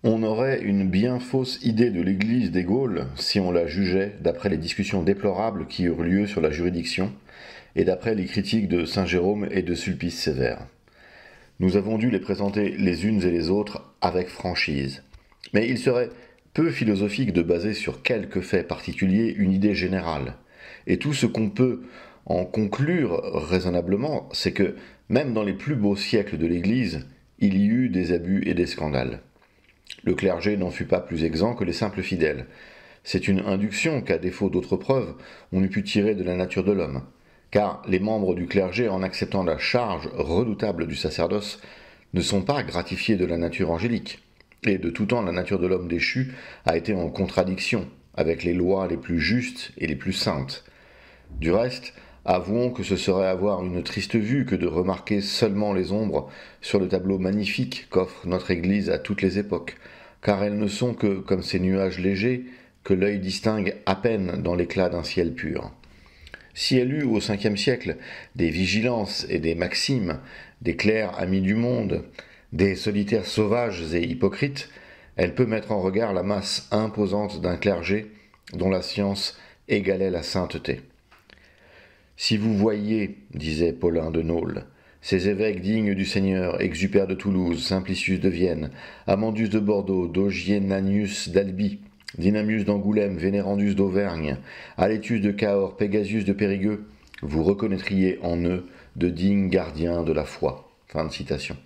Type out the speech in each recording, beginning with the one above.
On aurait une bien fausse idée de l'Église des Gaules si on la jugeait d'après les discussions déplorables qui eurent lieu sur la juridiction et d'après les critiques de Saint Jérôme et de Sulpice Sévère. Nous avons dû les présenter les unes et les autres avec franchise. Mais il serait peu philosophique de baser sur quelques faits particuliers une idée générale. Et tout ce qu'on peut en conclure raisonnablement, c'est que même dans les plus beaux siècles de l'Église, il y eut des abus et des scandales. Le clergé n'en fut pas plus exempt que les simples fidèles. C'est une induction qu'à défaut d'autres preuves, on eût pu tirer de la nature de l'homme. Car les membres du clergé, en acceptant la charge redoutable du sacerdoce, ne sont pas gratifiés de la nature angélique. Et de tout temps, la nature de l'homme déchu a été en contradiction avec les lois les plus justes et les plus saintes. Du reste, avouons que ce serait avoir une triste vue que de remarquer seulement les ombres sur le tableau magnifique qu'offre notre Église à toutes les époques, car elles ne sont que comme ces nuages légers que l'œil distingue à peine dans l'éclat d'un ciel pur. Si elle eut au Ve siècle des vigilances et des maximes, des clercs amis du monde, des solitaires sauvages et hypocrites, elle peut mettre en regard la masse imposante d'un clergé dont la science égalait la sainteté. Si vous voyiez, disait Paulin de Nôle, ces évêques dignes du Seigneur, Exupère de Toulouse, Simplicius de Vienne, Amandus de Bordeaux, Dogienanius d'Albi, Dynamius d'Angoulême, Vénérandus d'Auvergne, Alétus de Cahors, Pégasius de Périgueux, vous reconnaîtriez en eux de dignes gardiens de la foi. Fin de citation.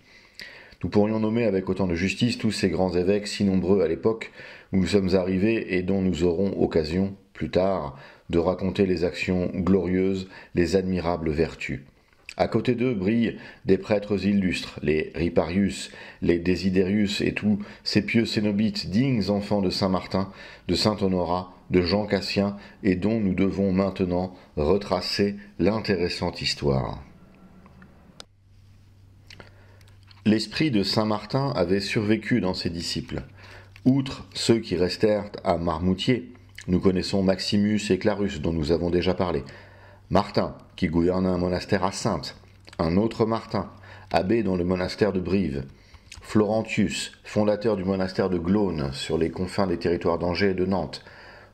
Nous pourrions nommer avec autant de justice tous ces grands évêques si nombreux à l'époque où nous sommes arrivés et dont nous aurons occasion, plus tard, de raconter les actions glorieuses, les admirables vertus. À côté d'eux brillent des prêtres illustres, les Riparius, les Desiderius et tous ces pieux cénobites dignes enfants de Saint Martin, de Saint Honorat, de Jean Cassien, et dont nous devons maintenant retracer l'intéressante histoire. L'esprit de Saint Martin avait survécu dans ses disciples. Outre ceux qui restèrent à Marmoutier, nous connaissons Maximus et Clarus, dont nous avons déjà parlé. Martin, qui gouverna un monastère à Saintes. Un autre Martin, abbé dans le monastère de Brive. Florentius, fondateur du monastère de Glaune, sur les confins des territoires d'Angers et de Nantes.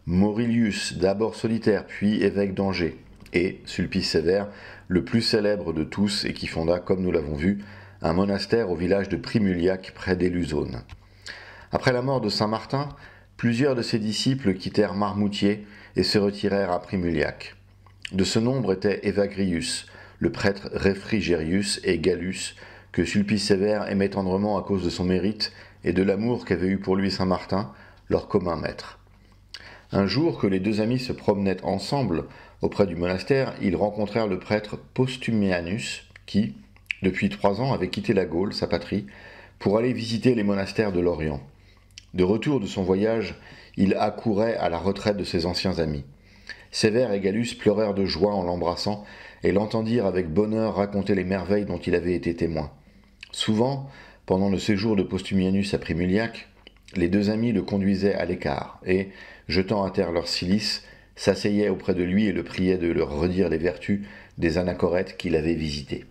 Maurilius, d'abord solitaire, puis évêque d'Angers. Et Sulpice Sévère, le plus célèbre de tous et qui fonda, comme nous l'avons vu, un monastère au village de Primuliac, près d'Élusone. Après la mort de Saint Martin, plusieurs de ses disciples quittèrent Marmoutier et se retirèrent à Primuliac. De ce nombre étaient Evagrius, le prêtre Réfrigérius et Gallus, que Sulpice Sévère aimait tendrement à cause de son mérite et de l'amour qu'avait eu pour lui Saint Martin, leur commun maître. Un jour que les deux amis se promenaient ensemble auprès du monastère, ils rencontrèrent le prêtre Postumianus, qui, depuis 3 ans, avait quitté la Gaule, sa patrie, pour aller visiter les monastères de l'Orient. De retour de son voyage, il accourait à la retraite de ses anciens amis. Sévère et Gallus pleurèrent de joie en l'embrassant et l'entendirent avec bonheur raconter les merveilles dont il avait été témoin. Souvent, pendant le séjour de Postumianus à Primuliac, les deux amis le conduisaient à l'écart et, jetant à terre leur cilice, s'asseyaient auprès de lui et le priaient de leur redire les vertus des anachorètes qu'il avait visités.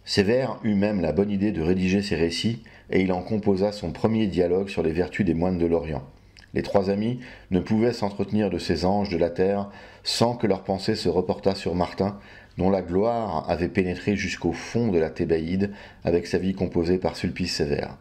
Sévère eut même la bonne idée de rédiger ses récits et il en composa son premier dialogue sur les vertus des moines de l'Orient. Les trois amis ne pouvaient s'entretenir de ces anges de la terre sans que leur pensée se reportât sur Martin, dont la gloire avait pénétré jusqu'au fond de la Thébaïde avec sa vie composée par Sulpice Sévère.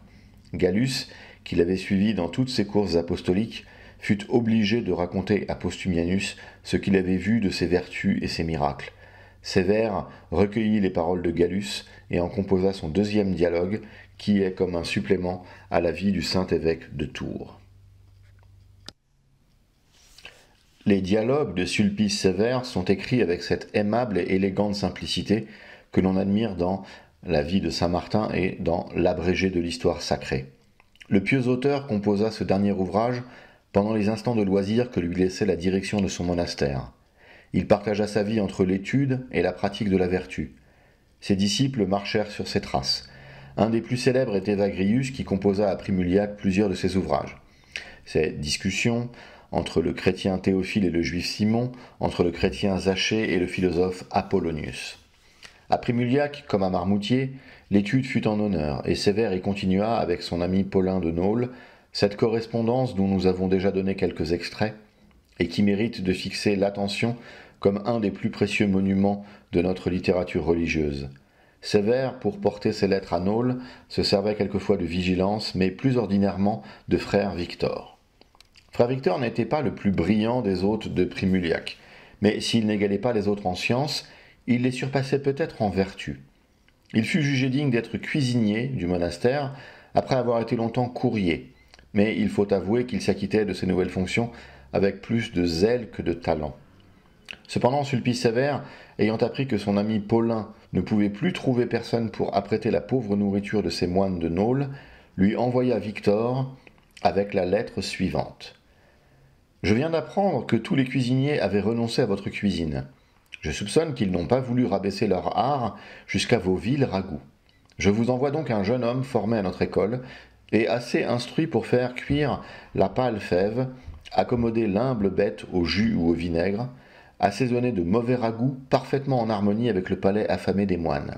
Gallus, qui l'avait suivi dans toutes ses courses apostoliques, fut obligé de raconter à Postumianus ce qu'il avait vu de ses vertus et ses miracles. Sévère recueillit les paroles de Gallus et en composa son deuxième dialogue, qui est comme un supplément à la vie du saint évêque de Tours. Les dialogues de Sulpice Sévère sont écrits avec cette aimable et élégante simplicité que l'on admire dans la vie de Saint Martin et dans l'abrégé de l'histoire sacrée. Le pieux auteur composa ce dernier ouvrage pendant les instants de loisir que lui laissait la direction de son monastère. Il partagea sa vie entre l'étude et la pratique de la vertu. Ses disciples marchèrent sur ses traces. Un des plus célèbres est Evagrius, qui composa à Primuliac plusieurs de ses ouvrages. Ces discussions entre le chrétien Théophile et le juif Simon, entre le chrétien Zachée et le philosophe Apollonius. À Primuliac, comme à Marmoutier, L'étude fut en honneur, et Sévère y continua avec son ami Paulin de Nôle, cette correspondance dont nous avons déjà donné quelques extraits, et qui mérite de fixer l'attention comme un des plus précieux monuments de notre littérature religieuse. Sévère, pour porter ses lettres à Nôle, se servait quelquefois de vigilance, mais plus ordinairement de frère Victor. Frère Victor n'était pas le plus brillant des hôtes de Primuliac, mais s'il n'égalait pas les autres en sciences, il les surpassait peut-être en vertu. Il fut jugé digne d'être cuisinier du monastère, après avoir été longtemps courrier, mais il faut avouer qu'il s'acquittait de ses nouvelles fonctions avec plus de zèle que de talent. Cependant, Sulpice Sévère, ayant appris que son ami Paulin ne pouvait plus trouver personne pour apprêter la pauvre nourriture de ses moines de Nôle, lui envoya Victor avec la lettre suivante. « Je viens d'apprendre que tous les cuisiniers avaient renoncé à votre cuisine. Je soupçonne qu'ils n'ont pas voulu rabaisser leur art jusqu'à vos vils ragoûts. Je vous envoie donc un jeune homme formé à notre école et assez instruit pour faire cuire la pâle fève, accommoder l'humble bête au jus ou au vinaigre, assaisonner de mauvais ragoûts parfaitement en harmonie avec le palais affamé des moines.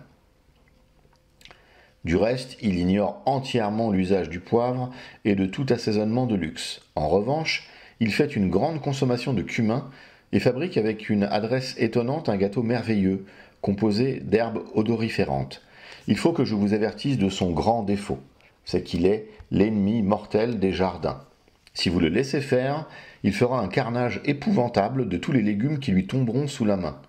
Du reste, il ignore entièrement l'usage du poivre et de tout assaisonnement de luxe. En revanche, il fait une grande consommation de cumin et fabrique avec une adresse étonnante un gâteau merveilleux, composé d'herbes odoriférantes. Il faut que je vous avertisse de son grand défaut, c'est qu'il est l'ennemi mortel des jardins. Si vous le laissez faire, il fera un carnage épouvantable de tous les légumes qui lui tomberont sous la main.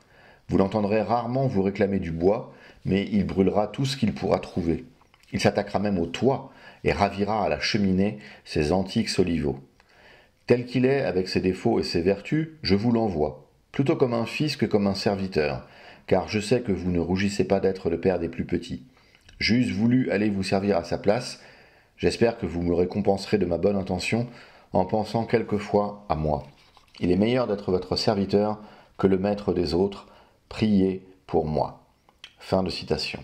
Vous l'entendrez rarement vous réclamer du bois, mais il brûlera tout ce qu'il pourra trouver. Il s'attaquera même au toit et ravira à la cheminée ses antiques oliveaux. Tel qu'il est, avec ses défauts et ses vertus, je vous l'envoie, plutôt comme un fils que comme un serviteur, car je sais que vous ne rougissez pas d'être le père des plus petits. J'eusse voulu aller vous servir à sa place, j'espère que vous me récompenserez de ma bonne intention en pensant quelquefois à moi. Il est meilleur d'être votre serviteur que le maître des autres, priez pour moi. » Fin de citation.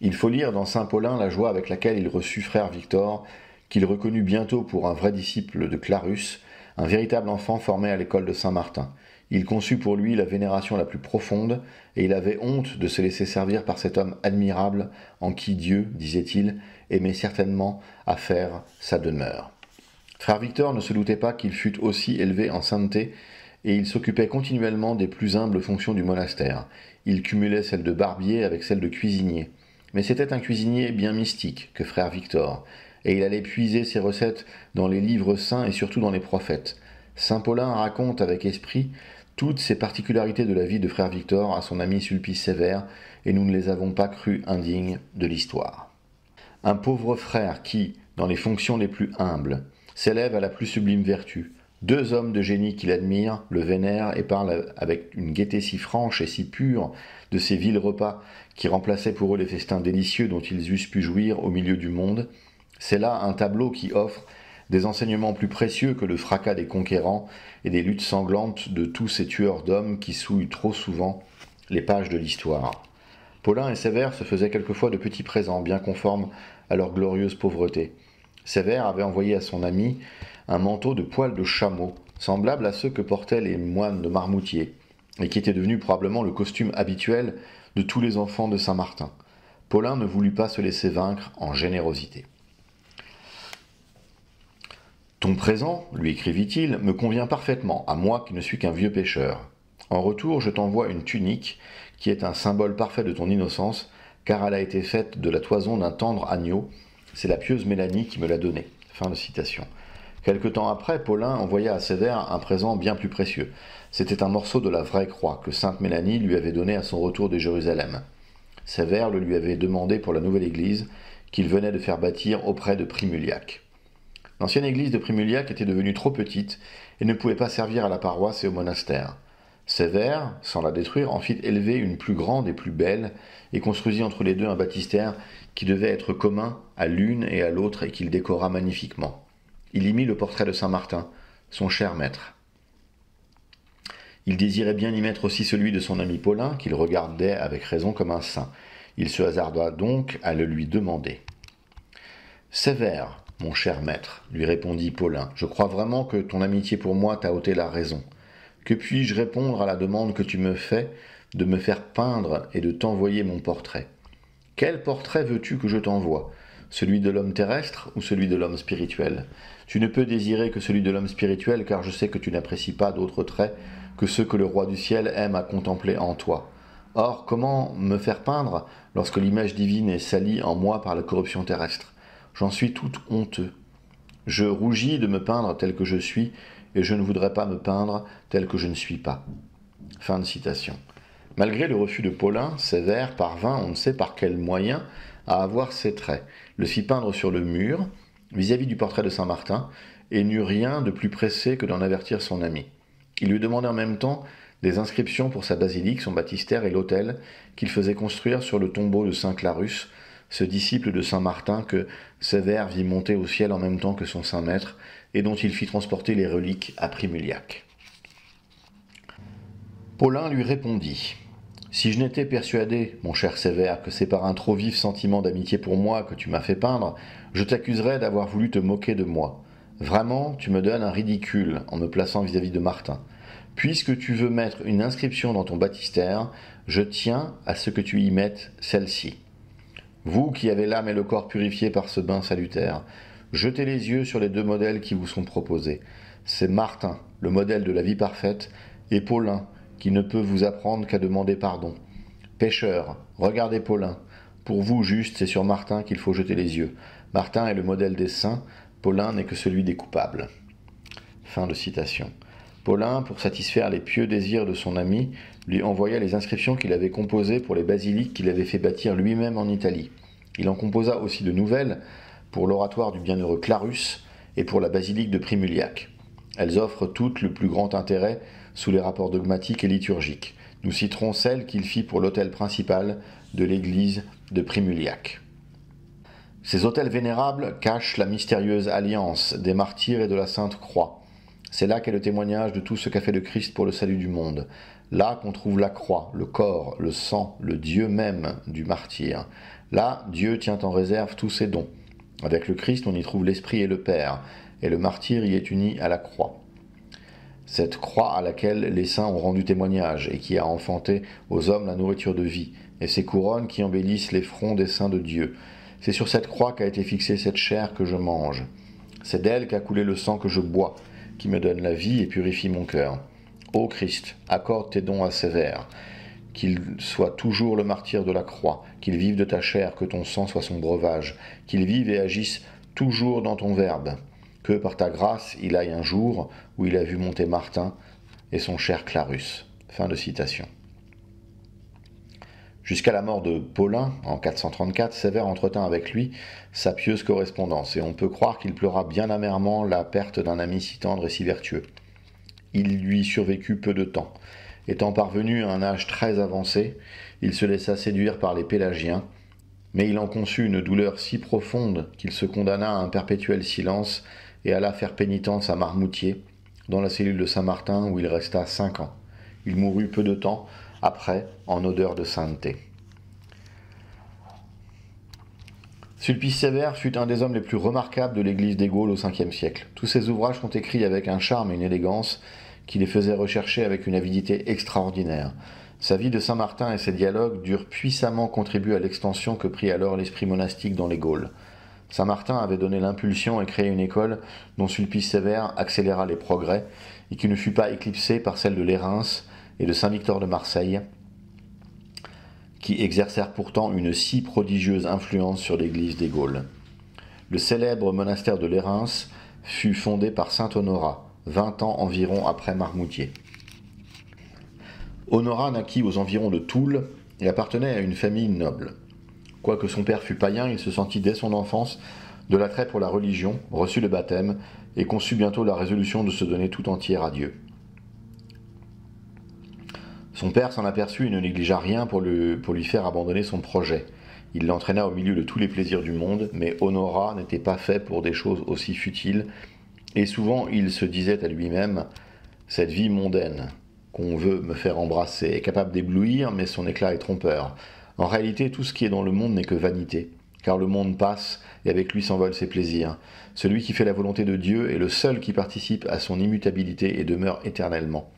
Il faut lire dans saint Paulin la joie avec laquelle il reçut frère Victor, qu'il reconnut bientôt pour un vrai disciple de Clarus, un véritable enfant formé à l'école de Saint-Martin. Il conçut pour lui la vénération la plus profonde, et il avait honte de se laisser servir par cet homme admirable en qui Dieu, disait-il, aimait certainement à faire sa demeure. Frère Victor ne se doutait pas qu'il fût aussi élevé en sainteté, et il s'occupait continuellement des plus humbles fonctions du monastère. Il cumulait celles de barbier avec celles de cuisinier. Mais c'était un cuisinier bien mystique que frère Victor, et il allait puiser ses recettes dans les livres saints et surtout dans les prophètes. Saint Paulin raconte avec esprit toutes ces particularités de la vie de frère Victor à son ami Sulpice Sévère, et nous ne les avons pas crues indignes de l'histoire. Un pauvre frère qui, dans les fonctions les plus humbles, s'élève à la plus sublime vertu. Deux hommes de génie qui l'admirent, le vénèrent et parlent avec une gaieté si franche et si pure de ces vils repas qui remplaçaient pour eux les festins délicieux dont ils eussent pu jouir au milieu du monde. C'est là un tableau qui offre des enseignements plus précieux que le fracas des conquérants et des luttes sanglantes de tous ces tueurs d'hommes qui souillent trop souvent les pages de l'histoire. Paulin et Sévère se faisaient quelquefois de petits présents bien conformes à leur glorieuse pauvreté. Sévère avait envoyé à son ami un manteau de poils de chameau, semblable à ceux que portaient les moines de Marmoutier, et qui était devenu probablement le costume habituel de tous les enfants de Saint-Martin. Paulin ne voulut pas se laisser vaincre en générosité. « Ton présent, lui écrivit-il, me convient parfaitement, à moi qui ne suis qu'un vieux pêcheur. En retour, je t'envoie une tunique, qui est un symbole parfait de ton innocence, car elle a été faite de la toison d'un tendre agneau. C'est la pieuse Mélanie qui me l'a donnée. » Fin de citation. Quelque temps après, Paulin envoya à Sévère un présent bien plus précieux. C'était un morceau de la vraie croix que sainte Mélanie lui avait donné à son retour de Jérusalem. Sévère le lui avait demandé pour la nouvelle église qu'il venait de faire bâtir auprès de Primuliac. L'ancienne église de Primuliac était devenue trop petite et ne pouvait pas servir à la paroisse et au monastère. Sévère, sans la détruire, en fit élever une plus grande et plus belle, et construisit entre les deux un baptistère qui devait être commun à l'une et à l'autre et qu'il décora magnifiquement. Il y mit le portrait de saint Martin, son cher maître. Il désirait bien y mettre aussi celui de son ami Paulin, qu'il regardait avec raison comme un saint. Il se hasarda donc à le lui demander. « Sévère, mon cher maître, lui répondit Paulin, je crois vraiment que ton amitié pour moi t'a ôté la raison. Que puis-je répondre à la demande que tu me fais de me faire peindre et de t'envoyer mon portrait ? Quel portrait veux-tu que je t'envoie? Celui de l'homme terrestre ou celui de l'homme spirituel? Tu ne peux désirer que celui de l'homme spirituel, car je sais que tu n'apprécies pas d'autres traits que ceux que le roi du ciel aime à contempler en toi. Or, comment me faire peindre lorsque l'image divine est salie en moi par la corruption terrestre? J'en suis tout honteux. Je rougis de me peindre tel que je suis, et je ne voudrais pas me peindre tel que je ne suis pas. » Fin de citation. Malgré le refus de Paulin, Sévère parvint, on ne sait par quel moyen, à avoir ses traits, le fit peindre sur le mur, vis-à-vis du portrait de Saint-Martin, et n'eut rien de plus pressé que d'en avertir son ami. Il lui demandait en même temps des inscriptions pour sa basilique, son baptistère et l'autel qu'il faisait construire sur le tombeau de Saint Clarus, ce disciple de Saint Martin que Sévère vit monter au ciel en même temps que son saint maître, et dont il fit transporter les reliques à Primuliac. Paulin lui répondit: « Si je n'étais persuadé, mon cher Sévère, que c'est par un trop vif sentiment d'amitié pour moi que tu m'as fait peindre, je t'accuserais d'avoir voulu te moquer de moi. Vraiment, tu me donnes un ridicule en me plaçant vis-à-vis de Martin. Puisque tu veux mettre une inscription dans ton baptistère, je tiens à ce que tu y mettes celle-ci. Vous qui avez l'âme et le corps purifiés par ce bain salutaire, jetez les yeux sur les deux modèles qui vous sont proposés. C'est Martin, le modèle de la vie parfaite, et Paulin, qui ne peut vous apprendre qu'à demander pardon. Pécheurs, regardez Paulin. Pour vous, juste, c'est sur Martin qu'il faut jeter les yeux. Martin est le modèle des saints, Paulin n'est que celui des coupables. » Fin de citation. Paulin, pour satisfaire les pieux désirs de son ami, lui envoya les inscriptions qu'il avait composées pour les basiliques qu'il avait fait bâtir lui-même en Italie. Il en composa aussi de nouvelles pour l'oratoire du bienheureux Clarus et pour la basilique de Primuliac. Elles offrent toutes le plus grand intérêt sous les rapports dogmatiques et liturgiques. Nous citerons celle qu'il fit pour l'autel principal de l'église de Primuliac. Ces autels vénérables cachent la mystérieuse alliance des martyrs et de la Sainte Croix. C'est là qu'est le témoignage de tout ce qu'a fait le Christ pour le salut du monde. Là qu'on trouve la croix, le corps, le sang, le Dieu même du martyr. Là, Dieu tient en réserve tous ses dons. Avec le Christ, on y trouve l'Esprit et le Père, et le martyr y est uni à la croix. Cette croix à laquelle les saints ont rendu témoignage et qui a enfanté aux hommes la nourriture de vie, et ces couronnes qui embellissent les fronts des saints de Dieu. C'est sur cette croix qu'a été fixée cette chair que je mange. C'est d'elle qu'a coulé le sang que je bois, qui me donne la vie et purifie mon cœur. Ô Christ, accorde tes dons à Sévère, qu'il soit toujours le martyr de la croix, qu'il vive de ta chair, que ton sang soit son breuvage, qu'il vive et agisse toujours dans ton verbe, que par ta grâce il aille un jour où il a vu monter Martin et son cher Clarus. » Fin de citation. Jusqu'à la mort de Paulin, en 434, Sévère entretint avec lui sa pieuse correspondance, et on peut croire qu'il pleura bien amèrement la perte d'un ami si tendre et si vertueux. Il lui survécut peu de temps. Étant parvenu à un âge très avancé, il se laissa séduire par les Pélagiens, mais il en conçut une douleur si profonde qu'il se condamna à un perpétuel silence et alla faire pénitence à Marmoutier, dans la cellule de Saint-Martin où il resta 5 ans. Il mourut peu de temps après, en odeur de sainteté. Sulpice Sévère fut un des hommes les plus remarquables de l'église des Gaules au Ve siècle. Tous ses ouvrages sont écrits avec un charme et une élégance qui les faisaient rechercher avec une avidité extraordinaire. Sa vie de Saint-Martin et ses dialogues durent puissamment contribuer à l'extension que prit alors l'esprit monastique dans les Gaules. Saint-Martin avait donné l'impulsion et créé une école dont Sulpice Sévère accéléra les progrès et qui ne fut pas éclipsée par celle de Lérins et de Saint-Victor de Marseille, qui exercèrent pourtant une si prodigieuse influence sur l'église des Gaules. Le célèbre monastère de Lérins fut fondé par saint Honorat, 20 ans environ après Marmoutier. Honorat naquit aux environs de Toul et appartenait à une famille noble. Quoique son père fût païen, il se sentit dès son enfance de l'attrait pour la religion, reçut le baptême et conçut bientôt la résolution de se donner tout entier à Dieu. Son père s'en aperçut et ne négligea rien pour lui faire abandonner son projet. Il l'entraîna au milieu de tous les plaisirs du monde, mais Honorat n'était pas fait pour des choses aussi futiles, et souvent il se disait à lui-même « Cette vie mondaine qu'on veut me faire embrasser est capable d'éblouir, mais son éclat est trompeur. En réalité, tout ce qui est dans le monde n'est que vanité, car le monde passe et avec lui s'envolent ses plaisirs. Celui qui fait la volonté de Dieu est le seul qui participe à son immutabilité et demeure éternellement.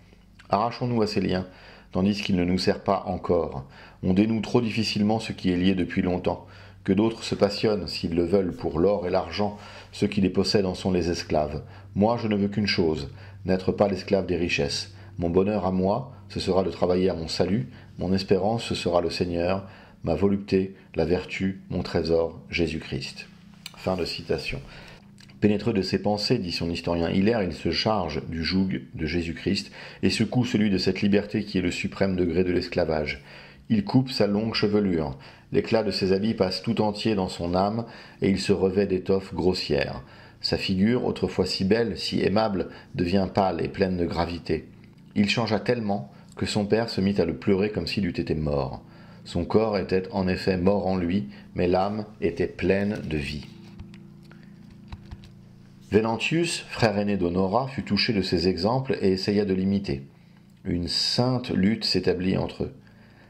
Arrachons-nous à ces liens, tandis qu'il ne nous sert pas encore. On dénoue trop difficilement ce qui est lié depuis longtemps. Que d'autres se passionnent, s'ils le veulent, pour l'or et l'argent, ceux qui les possèdent en sont les esclaves. Moi, je ne veux qu'une chose, n'être pas l'esclave des richesses. Mon bonheur à moi, ce sera de travailler à mon salut, mon espérance, ce sera le Seigneur, ma volupté, la vertu, mon trésor, Jésus-Christ. » Fin de citation. Pénétreux de ses pensées, dit son historien Hilaire, il se charge du joug de Jésus-Christ et secoue celui de cette liberté qui est le suprême degré de l'esclavage. Il coupe sa longue chevelure, l'éclat de ses habits passe tout entier dans son âme et il se revêt d'étoffes grossières. Sa figure, autrefois si belle, si aimable, devient pâle et pleine de gravité. Il changea tellement que son père se mit à le pleurer comme s'il eût été mort. Son corps était en effet mort en lui, mais l'âme était pleine de vie. Venantius, frère aîné d'Honora, fut touché de ces exemples et essaya de l'imiter. Une sainte lutte s'établit entre eux.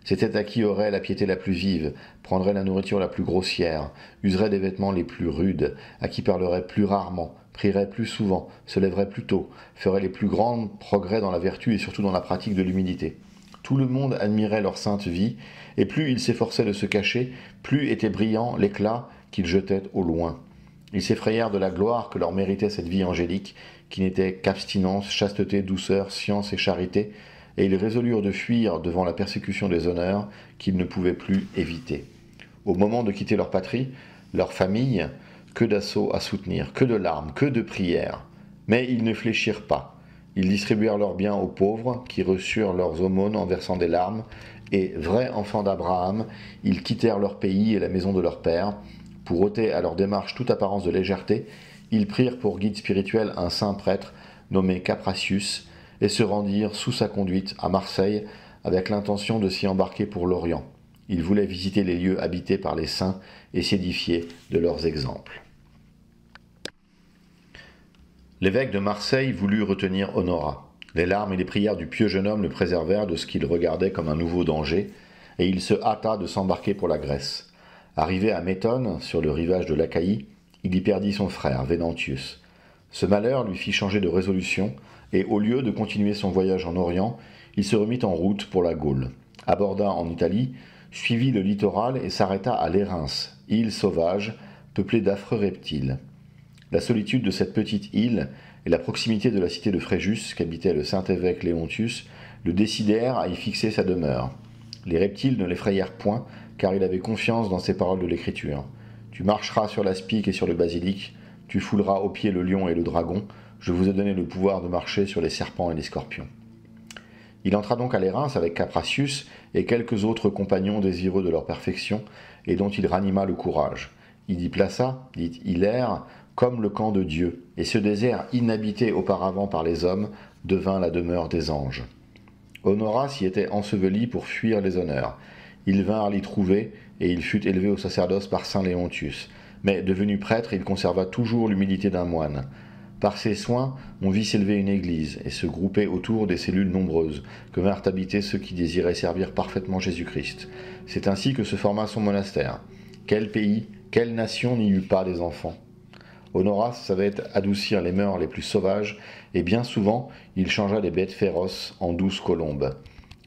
C'était à qui aurait la piété la plus vive, prendrait la nourriture la plus grossière, userait des vêtements les plus rudes, à qui parlerait plus rarement, prierait plus souvent, se lèverait plus tôt, ferait les plus grands progrès dans la vertu et surtout dans la pratique de l'humilité. Tout le monde admirait leur sainte vie, et plus ils s'efforçaient de se cacher, plus était brillant l'éclat qu'ils jetaient au loin. Ils s'effrayèrent de la gloire que leur méritait cette vie angélique, qui n'était qu'abstinence, chasteté, douceur, science et charité, et ils résolurent de fuir devant la persécution des honneurs qu'ils ne pouvaient plus éviter. Au moment de quitter leur patrie, leur famille, que d'assauts à soutenir, que de larmes, que de prières. Mais ils ne fléchirent pas. Ils distribuèrent leurs biens aux pauvres, qui reçurent leurs aumônes en versant des larmes, et, vrais enfants d'Abraham, ils quittèrent leur pays et la maison de leur père. Pour ôter à leur démarche toute apparence de légèreté, ils prirent pour guide spirituel un saint prêtre nommé Capratius et se rendirent sous sa conduite à Marseille avec l'intention de s'y embarquer pour l'Orient. Ils voulaient visiter les lieux habités par les saints et s'édifier de leurs exemples. L'évêque de Marseille voulut retenir Honora. Les larmes et les prières du pieux jeune homme le préservèrent de ce qu'il regardait comme un nouveau danger, et il se hâta de s'embarquer pour la Grèce. Arrivé à Métone, sur le rivage de l'Achaïe, il y perdit son frère, Venantius. Ce malheur lui fit changer de résolution, et au lieu de continuer son voyage en Orient, il se remit en route pour la Gaule. Aborda en Italie, suivit le littoral et s'arrêta à Lérins, île sauvage, peuplée d'affreux reptiles. La solitude de cette petite île et la proximité de la cité de Fréjus, qu'habitait le saint évêque Léontius, le décidèrent à y fixer sa demeure. Les reptiles ne l'effrayèrent point, car il avait confiance dans ces paroles de l'Écriture. Tu marcheras sur l'aspic et sur le basilic, tu fouleras aux pieds le lion et le dragon, je vous ai donné le pouvoir de marcher sur les serpents et les scorpions. Il entra donc à Lérins avec Capratius et quelques autres compagnons désireux de leur perfection, et dont il ranima le courage. Il y plaça, dit Hilaire, comme le camp de Dieu, et ce désert inhabité auparavant par les hommes devint la demeure des anges. Honora s'y était enseveli pour fuir les honneurs. Ils vinrent l'y trouver, et il fut élevé au sacerdoce par saint Léontius. Mais devenu prêtre, il conserva toujours l'humilité d'un moine. Par ses soins, on vit s'élever une église, et se grouper autour des cellules nombreuses, que vinrent habiter ceux qui désiraient servir parfaitement Jésus-Christ. C'est ainsi que se forma son monastère. Quel pays, quelle nation n'y eut pas des enfants ? Honora savait adoucir les mœurs les plus sauvages, et bien souvent, il changea les bêtes féroces en douces colombes.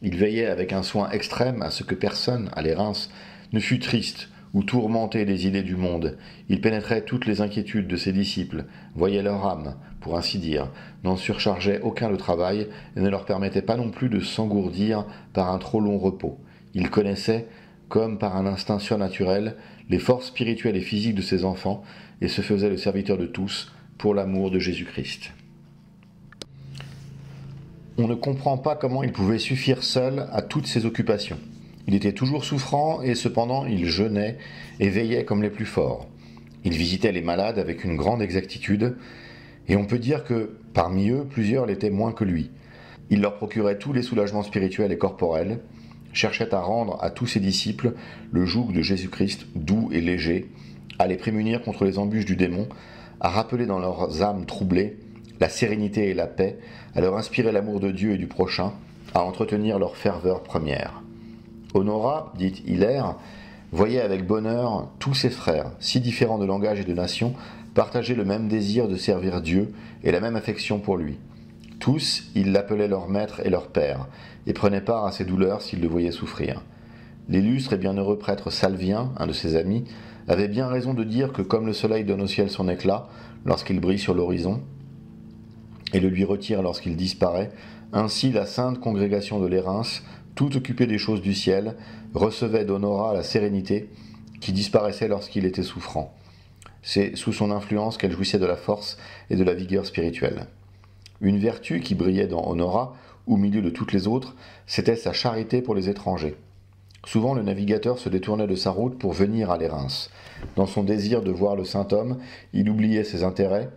Il veillait avec un soin extrême à ce que personne, à Lérins, ne fût triste ou tourmenté des idées du monde. Il pénétrait toutes les inquiétudes de ses disciples, voyait leur âme, pour ainsi dire, n'en surchargeait aucun le travail et ne leur permettait pas non plus de s'engourdir par un trop long repos. Il connaissait, comme par un instinct surnaturel, les forces spirituelles et physiques de ses enfants et se faisait le serviteur de tous pour l'amour de Jésus-Christ. On ne comprend pas comment il pouvait suffire seul à toutes ses occupations. Il était toujours souffrant et cependant il jeûnait et veillait comme les plus forts. Il visitait les malades avec une grande exactitude et on peut dire que, parmi eux, plusieurs l'étaient moins que lui. Il leur procurait tous les soulagements spirituels et corporels, cherchait à rendre à tous ses disciples le joug de Jésus-Christ doux et léger, à les prémunir contre les embûches du démon, à rappeler dans leurs âmes troublées la sérénité et la paix, à leur inspirer l'amour de Dieu et du prochain, à entretenir leur ferveur première. Honora, dit Hilaire, voyait avec bonheur tous ses frères, si différents de langage et de nation, partager le même désir de servir Dieu et la même affection pour lui. Tous, ils l'appelaient leur maître et leur père, et prenait part à ses douleurs s'il le voyait souffrir. L'illustre et bienheureux prêtre Salvien, un de ses amis, avait bien raison de dire que comme le soleil donne au ciel son éclat lorsqu'il brille sur l'horizon, et le lui retire lorsqu'il disparaît, ainsi la sainte congrégation de Lérins, tout occupée des choses du ciel, recevait d'Honorat la sérénité qui disparaissait lorsqu'il était souffrant. C'est sous son influence qu'elle jouissait de la force et de la vigueur spirituelle. Une vertu qui brillait dans Honorat, au milieu de toutes les autres, c'était sa charité pour les étrangers. Souvent le navigateur se détournait de sa route pour venir à Lérins. Dans son désir de voir le saint homme, il oubliait ses intérêts,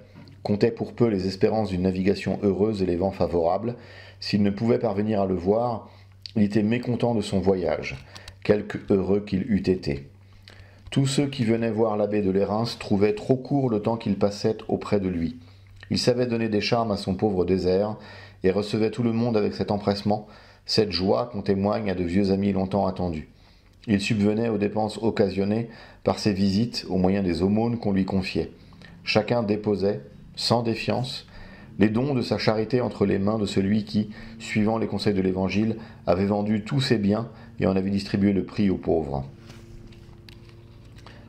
comptait pour peu les espérances d'une navigation heureuse et les vents favorables. S'il ne pouvait parvenir à le voir, il était mécontent de son voyage, quelque heureux qu'il eût été. Tous ceux qui venaient voir l'abbé de Lérins trouvaient trop court le temps qu'il passait auprès de lui. Il savait donner des charmes à son pauvre désert, et recevait tout le monde avec cet empressement, cette joie qu'on témoigne à de vieux amis longtemps attendus. Il subvenait aux dépenses occasionnées par ses visites au moyen des aumônes qu'on lui confiait. Chacun déposait, sans défiance, les dons de sa charité entre les mains de celui qui, suivant les conseils de l'Évangile, avait vendu tous ses biens et en avait distribué le prix aux pauvres.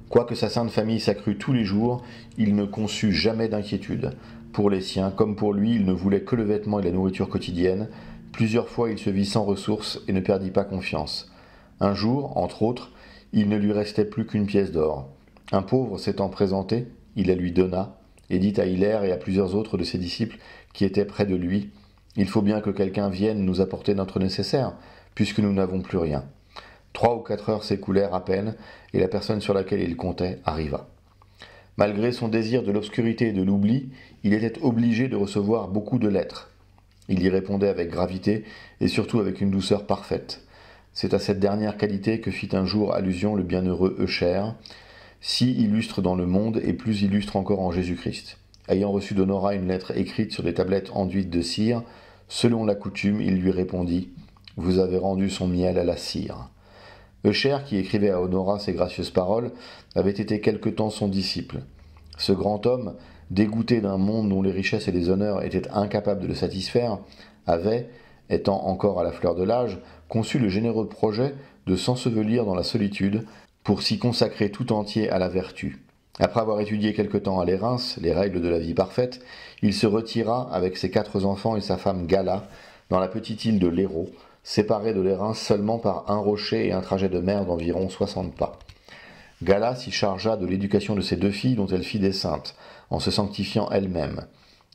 Quoique sa sainte famille s'accrût tous les jours, il ne conçut jamais d'inquiétude. Pour les siens, comme pour lui, il ne voulait que le vêtement et la nourriture quotidienne. Plusieurs fois, il se vit sans ressources et ne perdit pas confiance. Un jour, entre autres, il ne lui restait plus qu'une pièce d'or. Un pauvre s'étant présenté, il la lui donna, et dit à Hilaire et à plusieurs autres de ses disciples qui étaient près de lui, « Il faut bien que quelqu'un vienne nous apporter notre nécessaire, puisque nous n'avons plus rien. » 3 ou 4 heures s'écoulèrent à peine, et la personne sur laquelle il comptait arriva. Malgré son désir de l'obscurité et de l'oubli, il était obligé de recevoir beaucoup de lettres. Il y répondait avec gravité, et surtout avec une douceur parfaite. C'est à cette dernière qualité que fit un jour allusion le bienheureux Eucher, si illustre dans le monde et plus illustre encore en Jésus-Christ. Ayant reçu d'Honorat une lettre écrite sur des tablettes enduites de cire, selon la coutume, il lui répondit « Vous avez rendu son miel à la cire ». Eucher, qui écrivait à Honorat ces gracieuses paroles, avait été quelque temps son disciple. Ce grand homme, dégoûté d'un monde dont les richesses et les honneurs étaient incapables de le satisfaire, avait, étant encore à la fleur de l'âge, conçu le généreux projet de s'ensevelir dans la solitude pour s'y consacrer tout entier à la vertu. Après avoir étudié quelque temps à Lérins les règles de la vie parfaite, il se retira avec ses 4 enfants et sa femme Gala dans la petite île de Léraud, séparée de Lérins seulement par un rocher et un trajet de mer d'environ 60 pas. Gala s'y chargea de l'éducation de ses 2 filles dont elle fit des saintes, en se sanctifiant elle-même.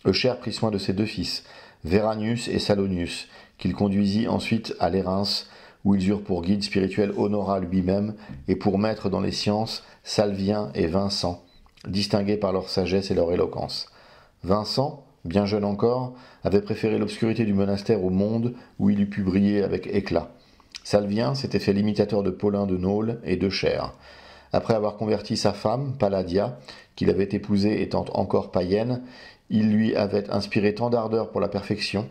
Eucher prit soin de ses 2 fils, Veranius et Salonius, qu'il conduisit ensuite à Lérins, où ils eurent pour guide spirituel Honorat lui-même, et pour maître dans les sciences Salvien et Vincent, distingués par leur sagesse et leur éloquence. Vincent, bien jeune encore, avait préféré l'obscurité du monastère au monde où il eût pu briller avec éclat. Salvien s'était fait l'imitateur de Paulin de Nole et de Cher. Après avoir converti sa femme, Palladia, qu'il avait épousée étant encore païenne, il lui avait inspiré tant d'ardeur pour la perfection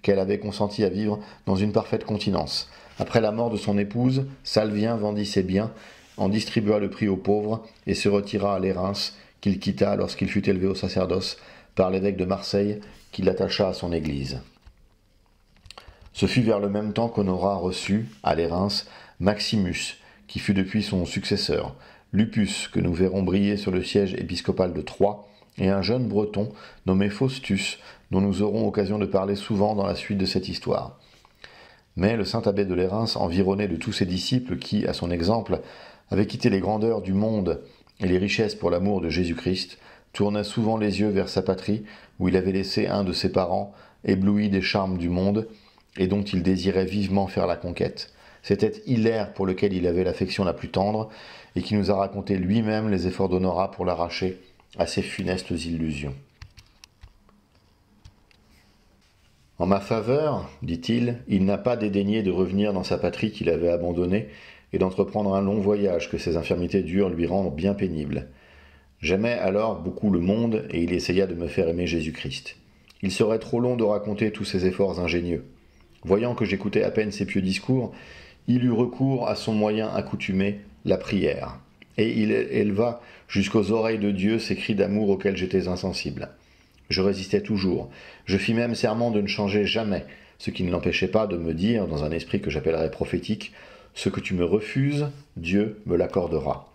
qu'elle avait consenti à vivre dans une parfaite continence. Après la mort de son épouse, Salvien vendit ses biens, en distribua le prix aux pauvres et se retira à Lérins, qu'il quitta lorsqu'il fut élevé au sacerdoce par l'évêque de Marseille, qui l'attacha à son église. Ce fut vers le même temps qu'Honorat reçut, à Lérins, Maximus, qui fut depuis son successeur, Lupus, que nous verrons briller sur le siège épiscopal de Troyes, et un jeune breton nommé Faustus, dont nous aurons occasion de parler souvent dans la suite de cette histoire. Mais le saint abbé de Lérins, environné de tous ses disciples qui, à son exemple, avaient quitté les grandeurs du monde et les richesses pour l'amour de Jésus-Christ, tournait souvent les yeux vers sa patrie, où il avait laissé un de ses parents, ébloui des charmes du monde, et dont il désirait vivement faire la conquête. C'était Hilaire pour lequel il avait l'affection la plus tendre, et qui nous a raconté lui-même les efforts d'Honorat pour l'arracher à ses funestes illusions. En ma faveur, dit-il, il n'a pas dédaigné de revenir dans sa patrie qu'il avait abandonnée et d'entreprendre un long voyage que ses infirmités durent lui rendre bien pénible. J'aimais alors beaucoup le monde et il essaya de me faire aimer Jésus-Christ. Il serait trop long de raconter tous ses efforts ingénieux. Voyant que j'écoutais à peine ses pieux discours, il eut recours à son moyen accoutumé, la prière, et il éleva jusqu'aux oreilles de Dieu ces cris d'amour auxquels j'étais insensible. Je résistais toujours. Je fis même serment de ne changer jamais ce qui ne l'empêchait pas de me dire, dans un esprit que j'appellerais prophétique, « Ce que tu me refuses, Dieu me l'accordera. »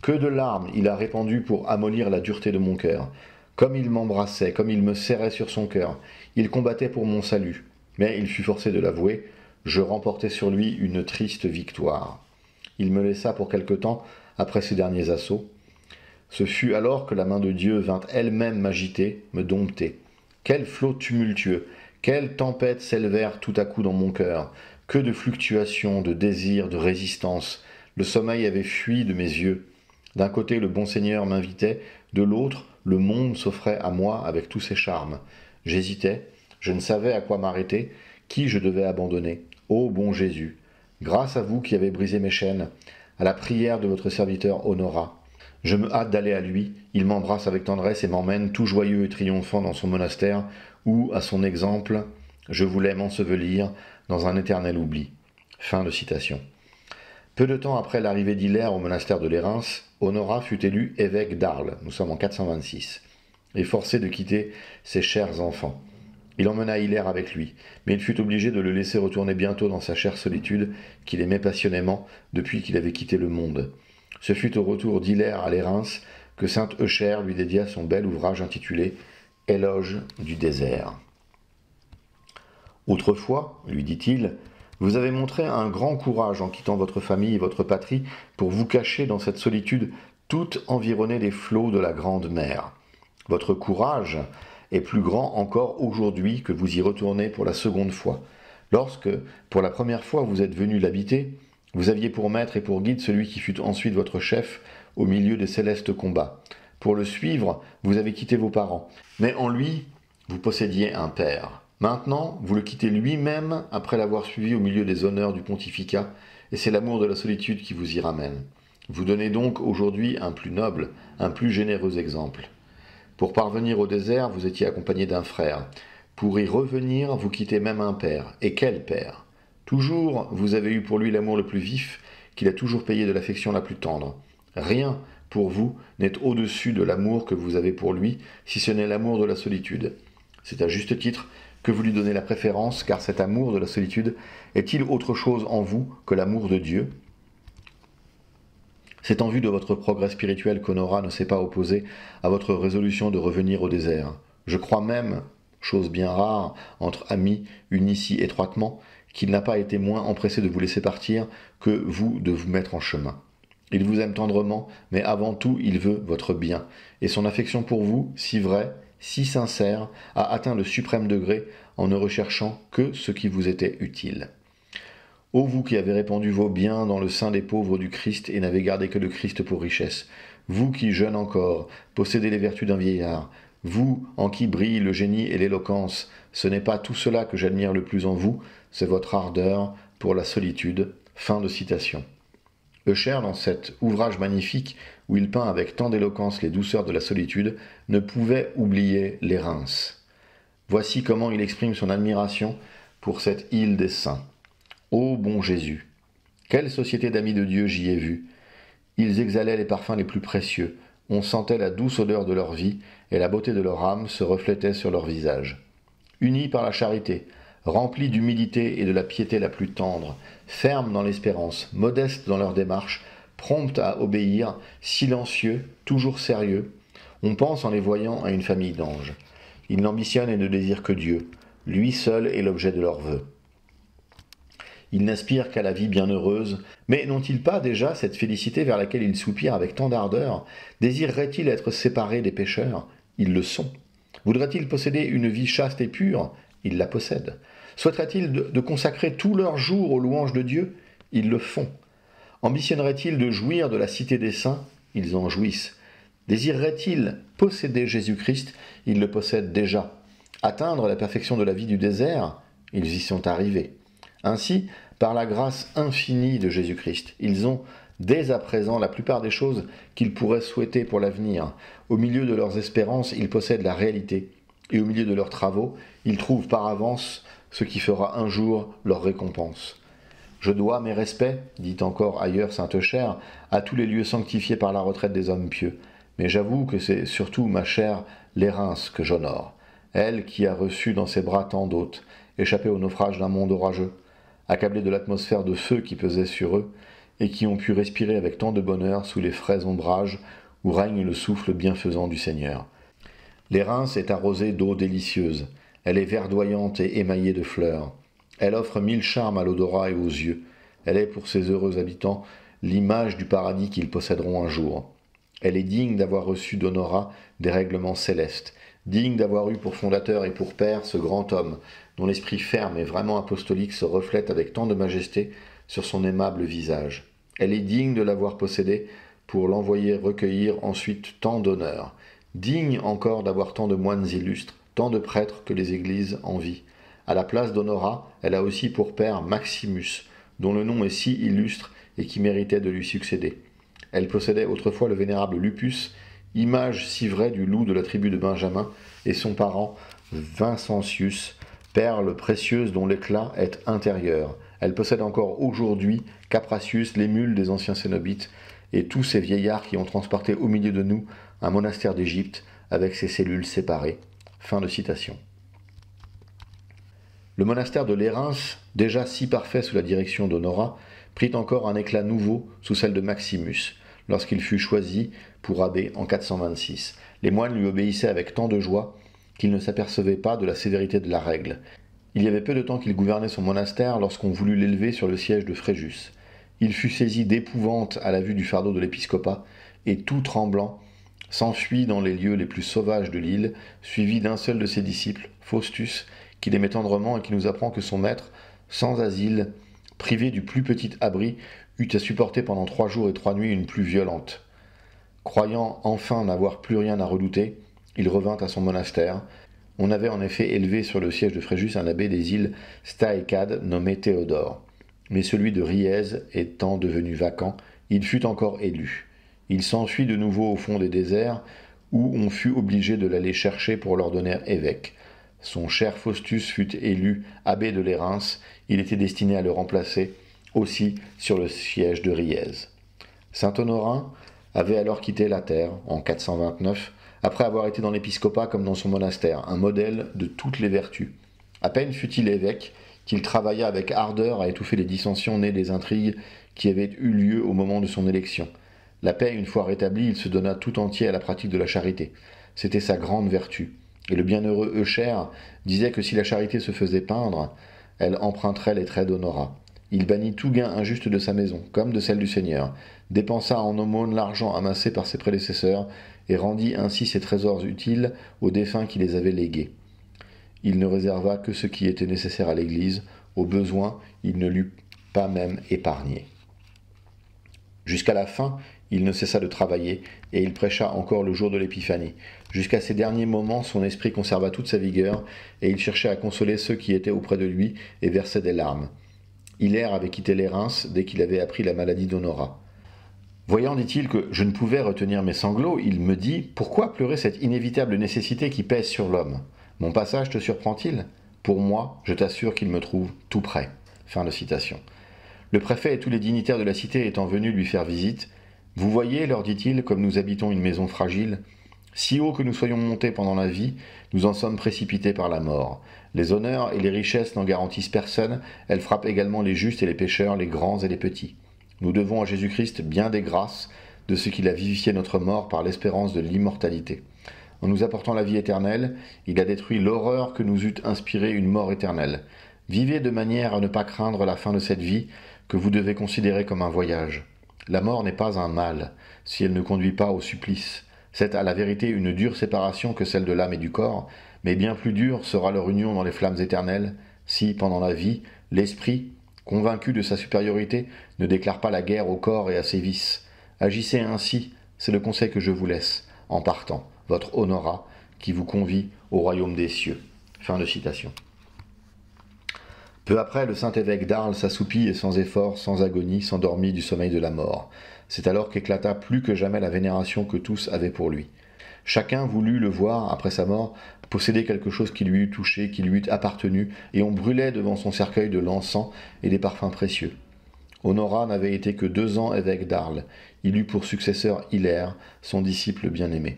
Que de larmes il a répandu pour amollir la dureté de mon cœur. Comme il m'embrassait, comme il me serrait sur son cœur, il combattait pour mon salut. Mais il fut forcé de l'avouer, je remportai sur lui une triste victoire. Il me laissa pour quelque temps après ces derniers assauts. Ce fut alors que la main de Dieu vint elle-même m'agiter, me dompter. Quel flot tumultueux, quelles tempêtes s'élevèrent tout à coup dans mon cœur, que de fluctuations, de désirs, de résistance. Le sommeil avait fui de mes yeux. D'un côté, le bon Seigneur m'invitait, de l'autre, le monde s'offrait à moi avec tous ses charmes. J'hésitais, je ne savais à quoi m'arrêter, qui je devais abandonner. Ô bon Jésus, grâce à vous qui avez brisé mes chaînes, à la prière de votre serviteur Honora, je me hâte d'aller à lui, il m'embrasse avec tendresse et m'emmène tout joyeux et triomphant dans son monastère, où, à son exemple, je voulais m'ensevelir dans un éternel oubli. Fin de citation. Peu de temps après l'arrivée d'Hilaire au monastère de Lérins, Honora fut élu évêque d'Arles, nous sommes en 426, et forcé de quitter ses chers enfants. Il emmena Hilaire avec lui, mais il fut obligé de le laisser retourner bientôt dans sa chère solitude qu'il aimait passionnément depuis qu'il avait quitté le monde. Ce fut au retour d'Hilaire à Lérins que saint Eucher lui dédia son bel ouvrage intitulé « Éloge du désert ». Autrefois, lui dit-il, vous avez montré un grand courage en quittant votre famille et votre patrie pour vous cacher dans cette solitude toute environnée des flots de la grande mer. Votre courage est plus grand encore aujourd'hui que vous y retournez pour la seconde fois. Lorsque, pour la première fois, vous êtes venu l'habiter, vous aviez pour maître et pour guide celui qui fut ensuite votre chef au milieu des célestes combats. Pour le suivre, vous avez quitté vos parents, mais en lui, vous possédiez un père. Maintenant, vous le quittez lui-même après l'avoir suivi au milieu des honneurs du pontificat, et c'est l'amour de la solitude qui vous y ramène. Vous donnez donc aujourd'hui un plus noble, un plus généreux exemple. Pour parvenir au désert, vous étiez accompagné d'un frère. Pour y revenir, vous quittez même un père. Et quel père! Toujours, vous avez eu pour lui l'amour le plus vif, qu'il a toujours payé de l'affection la plus tendre. Rien, pour vous, n'est au-dessus de l'amour que vous avez pour lui, si ce n'est l'amour de la solitude. C'est à juste titre que vous lui donnez la préférence, car cet amour de la solitude est-il autre chose en vous que l'amour de Dieu? C'est en vue de votre progrès spirituel qu'Honora ne s'est pas opposée à votre résolution de revenir au désert. Je crois même, chose bien rare entre amis unis si étroitement, qu'il n'a pas été moins empressé de vous laisser partir que vous de vous mettre en chemin. Il vous aime tendrement, mais avant tout il veut votre bien, et son affection pour vous, si vraie, si sincère, a atteint le suprême degré en ne recherchant que ce qui vous était utile. Ô vous qui avez répandu vos biens dans le sein des pauvres du Christ et n'avez gardé que le Christ pour richesse, vous qui, jeune encore, possédez les vertus d'un vieillard, vous en qui brille le génie et l'éloquence, ce n'est pas tout cela que j'admire le plus en vous, c'est votre ardeur pour la solitude. Fin de citation. Eucher, dans cet ouvrage magnifique où il peint avec tant d'éloquence les douceurs de la solitude, ne pouvait oublier Lérins. Voici comment il exprime son admiration pour cette île des saints. Ô bon Jésus, quelle société d'amis de Dieu j'y ai vu. Ils exhalaient les parfums les plus précieux, on sentait la douce odeur de leur vie, et la beauté de leur âme se reflétait sur leur visage. Unis par la charité, remplis d'humilité et de la piété la plus tendre, fermes dans l'espérance, modestes dans leur démarche, promptes à obéir, silencieux, toujours sérieux, on pense en les voyant à une famille d'anges. Ils n'ambitionnent et ne désirent que Dieu, lui seul est l'objet de leurs vœux. Ils n'aspirent qu'à la vie bienheureuse, mais n'ont-ils pas déjà cette félicité vers laquelle ils soupirent avec tant d'ardeur? Désireraient-ils être séparés des pécheurs? Ils le sont. Voudraient-ils posséder une vie chaste et pure? Ils la possèdent. Souhaiteraient-ils de consacrer tous leurs jours aux louanges de Dieu? Ils le font. Ambitionneraient-ils de jouir de la cité des saints? Ils en jouissent. Désireraient-ils posséder Jésus-Christ? Ils le possèdent déjà. Atteindre la perfection de la vie du désert? Ils y sont arrivés. Ainsi, par la grâce infinie de Jésus-Christ, ils ont dès à présent la plupart des choses qu'ils pourraient souhaiter pour l'avenir. Au milieu de leurs espérances, ils possèdent la réalité, et au milieu de leurs travaux, ils trouvent par avance ce qui fera un jour leur récompense. Je dois mes respects, dit encore ailleurs saint Eucher, à tous les lieux sanctifiés par la retraite des hommes pieux, mais j'avoue que c'est surtout ma chère Lérins que j'honore, elle qui a reçu dans ses bras tant d'hôtes, échappés au naufrage d'un monde orageux, accablés de l'atmosphère de feu qui pesait sur eux, et qui ont pu respirer avec tant de bonheur sous les frais ombrages où règne le souffle bienfaisant du Seigneur. L'Érins est arrosée d'eau délicieuse, elle est verdoyante et émaillée de fleurs. Elle offre 1000 charmes à l'odorat et aux yeux. Elle est pour ses heureux habitants l'image du paradis qu'ils posséderont un jour. Elle est digne d'avoir reçu d'Honorat des règlements célestes, digne d'avoir eu pour fondateur et pour père ce grand homme, dont l'esprit ferme et vraiment apostolique se reflète avec tant de majesté sur son aimable visage. Elle est digne de l'avoir possédé pour l'envoyer recueillir ensuite tant d'honneurs, digne encore d'avoir tant de moines illustres, tant de prêtres que les églises envient. À la place d'Honorat, elle a aussi pour père Maximus, dont le nom est si illustre et qui méritait de lui succéder. Elle possédait autrefois le vénérable Lupus, image si vraie du loup de la tribu de Benjamin, et son parent Vincentius, perle précieuse dont l'éclat est intérieur. Elle possède encore aujourd'hui Capratius, l'émule des anciens cénobites, et tous ces vieillards qui ont transporté au milieu de nous un monastère d'Égypte avec ses cellules séparées. Fin de citation. Le monastère de l'Érins, déjà si parfait sous la direction d'Honorat, prit encore un éclat nouveau sous celle de Maximus, lorsqu'il fut choisi pour abbé en 426. Les moines lui obéissaient avec tant de joie qu'il ne s'apercevait pas de la sévérité de la règle. Il y avait peu de temps qu'il gouvernait son monastère lorsqu'on voulut l'élever sur le siège de Fréjus. Il fut saisi d'épouvante à la vue du fardeau de l'épiscopat, et tout tremblant, s'enfuit dans les lieux les plus sauvages de l'île, suivi d'un seul de ses disciples, Faustus, qui l'aimait tendrement et qui nous apprend que son maître, sans asile, privé du plus petit abri, eut à supporter pendant 3 jours et 3 nuits une pluie violente. Croyant enfin n'avoir plus rien à redouter, il revint à son monastère. On avait en effet élevé sur le siège de Fréjus un abbé des îles Staëcades nommé Théodore. Mais celui de Riez étant devenu vacant, il fut encore élu. Il s'enfuit de nouveau au fond des déserts, où on fut obligé de l'aller chercher pour l'ordonner évêque. Son cher Faustus fut élu abbé de l'Érins, il était destiné à le remplacer aussi sur le siège de Riez. Saint Honorin avait alors quitté la terre, en 429, après avoir été dans l'épiscopat comme dans son monastère, un modèle de toutes les vertus. À peine fut-il évêque qu'il travailla avec ardeur à étouffer les dissensions nées des intrigues qui avaient eu lieu au moment de son élection. La paix une fois rétablie, il se donna tout entier à la pratique de la charité. C'était sa grande vertu. Et le bienheureux Eucher disait que si la charité se faisait peindre, elle emprunterait les traits d'Honorat. Il bannit tout gain injuste de sa maison, comme de celle du Seigneur, dépensa en aumône l'argent amassé par ses prédécesseurs, et rendit ainsi ses trésors utiles aux défunts qui les avaient légués. Il ne réserva que ce qui était nécessaire à l'Église, au besoin, il ne l'eut pas même épargné. Jusqu'à la fin, il ne cessa de travailler, et il prêcha encore le jour de l'Épiphanie. Jusqu'à ses derniers moments, son esprit conserva toute sa vigueur, et il cherchait à consoler ceux qui étaient auprès de lui, et versait des larmes. Hilaire avait quitté l'Érins dès qu'il avait appris la maladie d'Honorat. Voyant, dit-il, que je ne pouvais retenir mes sanglots, il me dit « Pourquoi pleurer cette inévitable nécessité qui pèse sur l'homme ? Mon passage te surprend-il ? Pour moi, je t'assure qu'il me trouve tout près. » Fin de citation. Le préfet et tous les dignitaires de la cité étant venus lui faire visite, « Vous voyez, leur dit-il, comme nous habitons une maison fragile. Si haut que nous soyons montés pendant la vie, nous en sommes précipités par la mort. Les honneurs et les richesses n'en garantissent personne, elles frappent également les justes et les pécheurs, les grands et les petits. Nous devons à Jésus-Christ bien des grâces de ce qu'il a vivifié notre mort par l'espérance de l'immortalité. En nous apportant la vie éternelle, il a détruit l'horreur que nous eût inspiré une mort éternelle. Vivez de manière à ne pas craindre la fin de cette vie que vous devez considérer comme un voyage. La mort n'est pas un mal, si elle ne conduit pas au supplice. C'est à la vérité une dure séparation que celle de l'âme et du corps, mais bien plus dure sera leur union dans les flammes éternelles, si, pendant la vie, l'esprit, convaincu de sa supériorité, ne déclare pas la guerre au corps et à ses vices. Agissez ainsi, c'est le conseil que je vous laisse, en partant, votre Honorat, qui vous convie au royaume des cieux. Fin de citation. Peu après, le saint évêque d'Arles s'assoupit et sans effort, sans agonie, s'endormit du sommeil de la mort. C'est alors qu'éclata plus que jamais la vénération que tous avaient pour lui. Chacun voulut le voir, après sa mort, posséder quelque chose qui lui eût touché, qui lui eût appartenu, et on brûlait devant son cercueil de l'encens et des parfums précieux. Honorat n'avait été que 2 ans évêque d'Arles. Il eut pour successeur Hilaire, son disciple bien-aimé.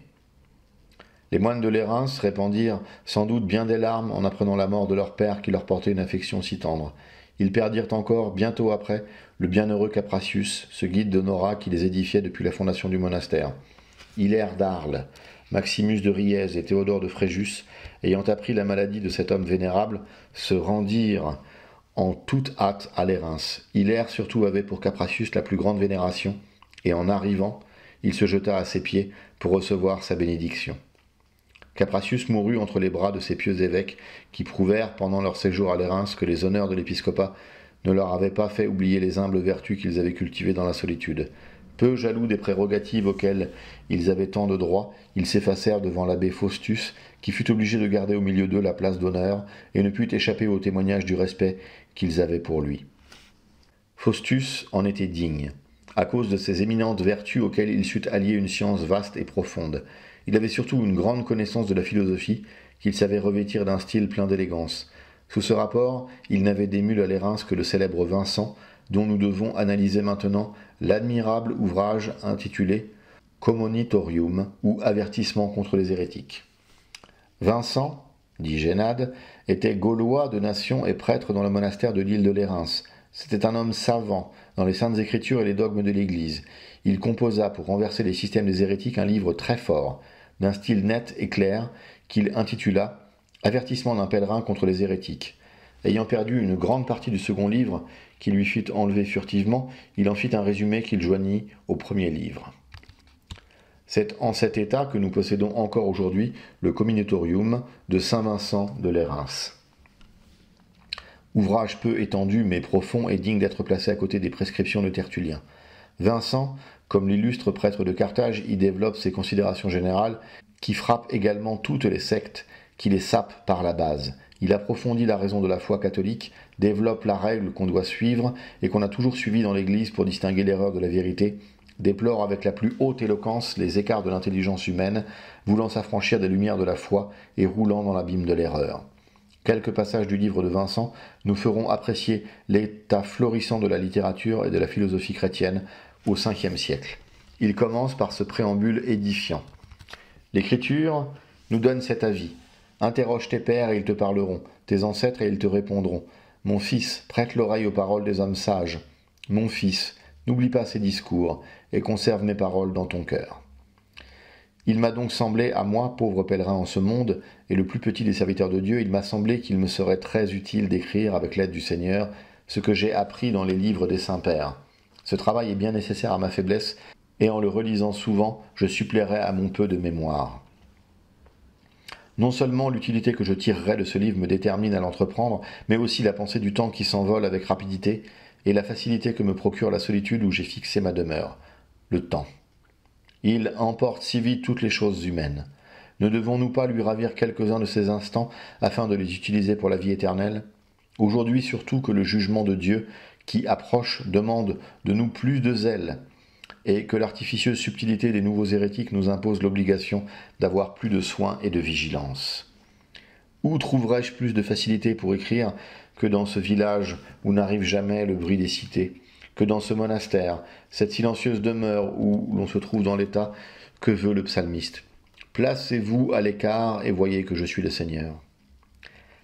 Les moines de Lérins répandirent sans doute bien des larmes en apprenant la mort de leur père qui leur portait une affection si tendre. Ils perdirent encore, bientôt après, le bienheureux Capratius, ce guide d'Honorat qui les édifiait depuis la fondation du monastère. Hilaire d'Arles, Maximus de Riez et Théodore de Fréjus, ayant appris la maladie de cet homme vénérable, se rendirent en toute hâte à Lérins. Hilaire surtout avait pour Capratius la plus grande vénération, et en arrivant, il se jeta à ses pieds pour recevoir sa bénédiction. Capratius mourut entre les bras de ces pieux évêques qui prouvèrent pendant leur séjour à Lérins que les honneurs de l'épiscopat ne leur avaient pas fait oublier les humbles vertus qu'ils avaient cultivées dans la solitude. Peu jaloux des prérogatives auxquelles ils avaient tant de droit, ils s'effacèrent devant l'abbé Faustus, qui fut obligé de garder au milieu d'eux la place d'honneur et ne put échapper au témoignage du respect qu'ils avaient pour lui. Faustus en était digne, à cause de ces éminentes vertus auxquelles il sut allier une science vaste et profonde. Il avait surtout une grande connaissance de la philosophie, qu'il savait revêtir d'un style plein d'élégance. Sous ce rapport, il n'avait d'émule à Lérins que le célèbre Vincent, dont nous devons analyser maintenant l'admirable ouvrage intitulé Commonitorium, ou Avertissement contre les hérétiques. Vincent, dit Génade, était gaulois de nation et prêtre dans le monastère de l'île de Lérins. C'était un homme savant dans les saintes écritures et les dogmes de l'Église. Il composa pour renverser les systèmes des hérétiques un livre très fort, d'un style net et clair, qu'il intitula Avertissement d'un pèlerin contre les hérétiques. Ayant perdu une grande partie du second livre, qui lui fut enlevé furtivement, il en fit un résumé qu'il joignit au premier livre. C'est en cet état que nous possédons encore aujourd'hui le Commonitorium de Saint Vincent de Lérins. Ouvrage peu étendu mais profond et digne d'être placé à côté des prescriptions de Tertullien. Vincent, comme l'illustre prêtre de Carthage, y développe ses considérations générales qui frappent également toutes les sectes, qui les sapent par la base. Il approfondit la raison de la foi catholique, développe la règle qu'on doit suivre et qu'on a toujours suivie dans l'Église pour distinguer l'erreur de la vérité, déplore avec la plus haute éloquence les écarts de l'intelligence humaine, voulant s'affranchir des lumières de la foi et roulant dans l'abîme de l'erreur. Quelques passages du livre de Vincent nous feront apprécier l'état florissant de la littérature et de la philosophie chrétienne au Ve siècle. Il commence par ce préambule édifiant. L'Écriture nous donne cet avis. Interroge tes pères et ils te parleront, tes ancêtres et ils te répondront. Mon fils, prête l'oreille aux paroles des hommes sages. Mon fils, n'oublie pas ces discours et conserve mes paroles dans ton cœur. Il m'a donc semblé, à moi, pauvre pèlerin en ce monde, et le plus petit des serviteurs de Dieu, il m'a semblé qu'il me serait très utile d'écrire, avec l'aide du Seigneur, ce que j'ai appris dans les livres des saints-pères. Ce travail est bien nécessaire à ma faiblesse, et en le relisant souvent, je suppléerai à mon peu de mémoire. Non seulement l'utilité que je tirerai de ce livre me détermine à l'entreprendre, mais aussi la pensée du temps qui s'envole avec rapidité, et la facilité que me procure la solitude où j'ai fixé ma demeure, le temps. Il emporte si vite toutes les choses humaines. Ne devons-nous pas lui ravir quelques-uns de ces instants afin de les utiliser pour la vie éternelle ? Aujourd'hui surtout que le jugement de Dieu qui approche demande de nous plus de zèle, et que l'artificieuse subtilité des nouveaux hérétiques nous impose l'obligation d'avoir plus de soin et de vigilance. Où trouverais-je plus de facilité pour écrire que dans ce village où n'arrive jamais le bruit des cités, que dans ce monastère, cette silencieuse demeure où l'on se trouve dans l'état que veut le psalmiste. Placez-vous à l'écart et voyez que je suis le Seigneur.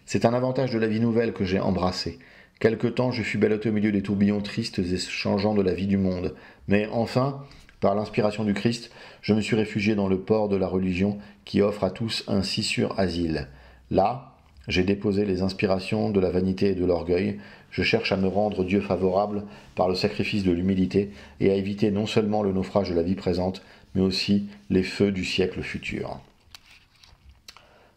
C'est un avantage de la vie nouvelle que j'ai embrassé. Quelque temps je fus ballotté au milieu des tourbillons tristes et changeants de la vie du monde, mais enfin, par l'inspiration du Christ, je me suis réfugié dans le port de la religion qui offre à tous un si sûr asile. Là, j'ai déposé les inspirations de la vanité et de l'orgueil, je cherche à me rendre Dieu favorable par le sacrifice de l'humilité et à éviter non seulement le naufrage de la vie présente, mais aussi les feux du siècle futur.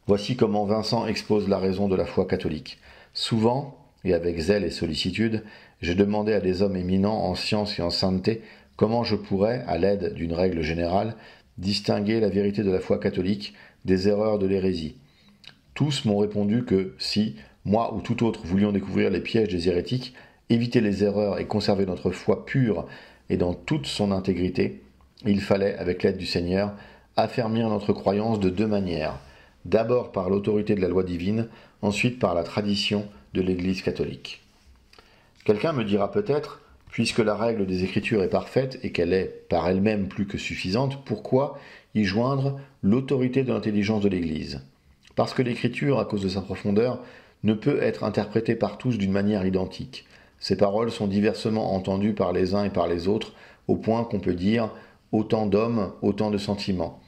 Voici comment Vincent expose la raison de la foi catholique. Souvent, et avec zèle et sollicitude, j'ai demandé à des hommes éminents en science et en sainteté comment je pourrais, à l'aide d'une règle générale, distinguer la vérité de la foi catholique des erreurs de l'hérésie. Tous m'ont répondu que si, moi ou tout autre, voulions découvrir les pièges des hérétiques, éviter les erreurs et conserver notre foi pure et dans toute son intégrité, il fallait, avec l'aide du Seigneur, affermir notre croyance de deux manières. D'abord par l'autorité de la loi divine, ensuite par la tradition de l'Église catholique. Quelqu'un me dira peut-être, puisque la règle des Écritures est parfaite et qu'elle est par elle-même plus que suffisante, pourquoi y joindre l'autorité de l'intelligence de l'Église. Parce que l'Écriture, à cause de sa profondeur, ne peut être interprétée par tous d'une manière identique. Ces paroles sont diversement entendues par les uns et par les autres, au point qu'on peut dire « autant d'hommes, autant de sentiments ».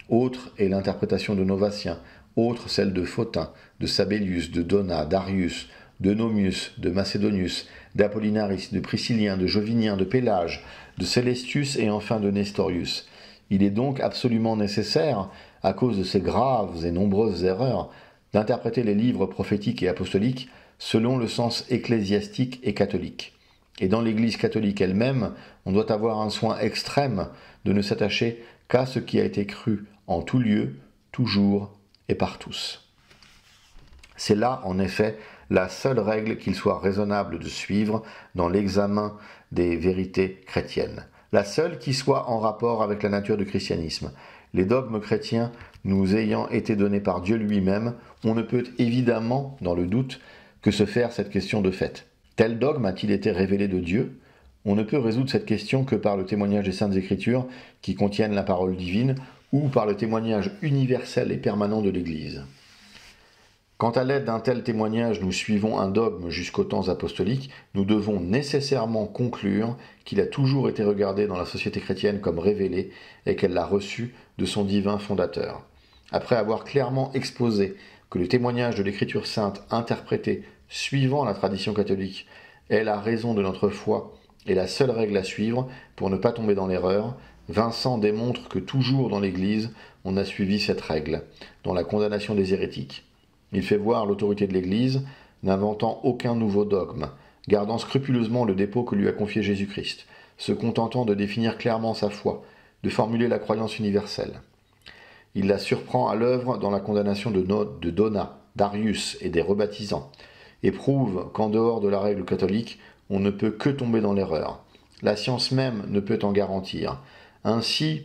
Autre est l'interprétation de Novatien, autre celle de Photin, de Sabellius, de Donat, d'Arius, de Nomius, de Macédonius, d'Apollinaris, de Priscillien, de Jovinien, de Pélage, de Célestius et enfin de Nestorius. Il est donc absolument nécessaire, à cause de ces graves et nombreuses erreurs, d'interpréter les livres prophétiques et apostoliques selon le sens ecclésiastique et catholique. Et dans l'Église catholique elle-même, on doit avoir un soin extrême de ne s'attacher qu'à ce qui a été cru en tout lieu, toujours et par tous. C'est là, en effet, la seule règle qu'il soit raisonnable de suivre dans l'examen des vérités chrétiennes. La seule qui soit en rapport avec la nature du christianisme. Les dogmes chrétiens nous ayant été donnés par Dieu lui-même, on ne peut évidemment, dans le doute, que se faire cette question de fait. Tel dogme a-t-il été révélé de Dieu ? On ne peut résoudre cette question que par le témoignage des Saintes Écritures qui contiennent la parole divine ou par le témoignage universel et permanent de l'Église. Quand à l'aide d'un tel témoignage nous suivons un dogme jusqu'aux temps apostoliques, nous devons nécessairement conclure qu'il a toujours été regardé dans la société chrétienne comme révélé et qu'elle l'a reçu de son divin fondateur. Après avoir clairement exposé que le témoignage de l'Écriture sainte interprété suivant la tradition catholique est la raison de notre foi et la seule règle à suivre pour ne pas tomber dans l'erreur, Vincent démontre que toujours dans l'Église, on a suivi cette règle, dans la condamnation des hérétiques. Il fait voir l'autorité de l'Église, n'inventant aucun nouveau dogme, gardant scrupuleusement le dépôt que lui a confié Jésus-Christ, se contentant de définir clairement sa foi, de formuler la croyance universelle. Il la surprend à l'œuvre dans la condamnation de Donat, d'Arius et des rebaptisants, et prouve qu'en dehors de la règle catholique, on ne peut que tomber dans l'erreur. La science même ne peut en garantir. Ainsi,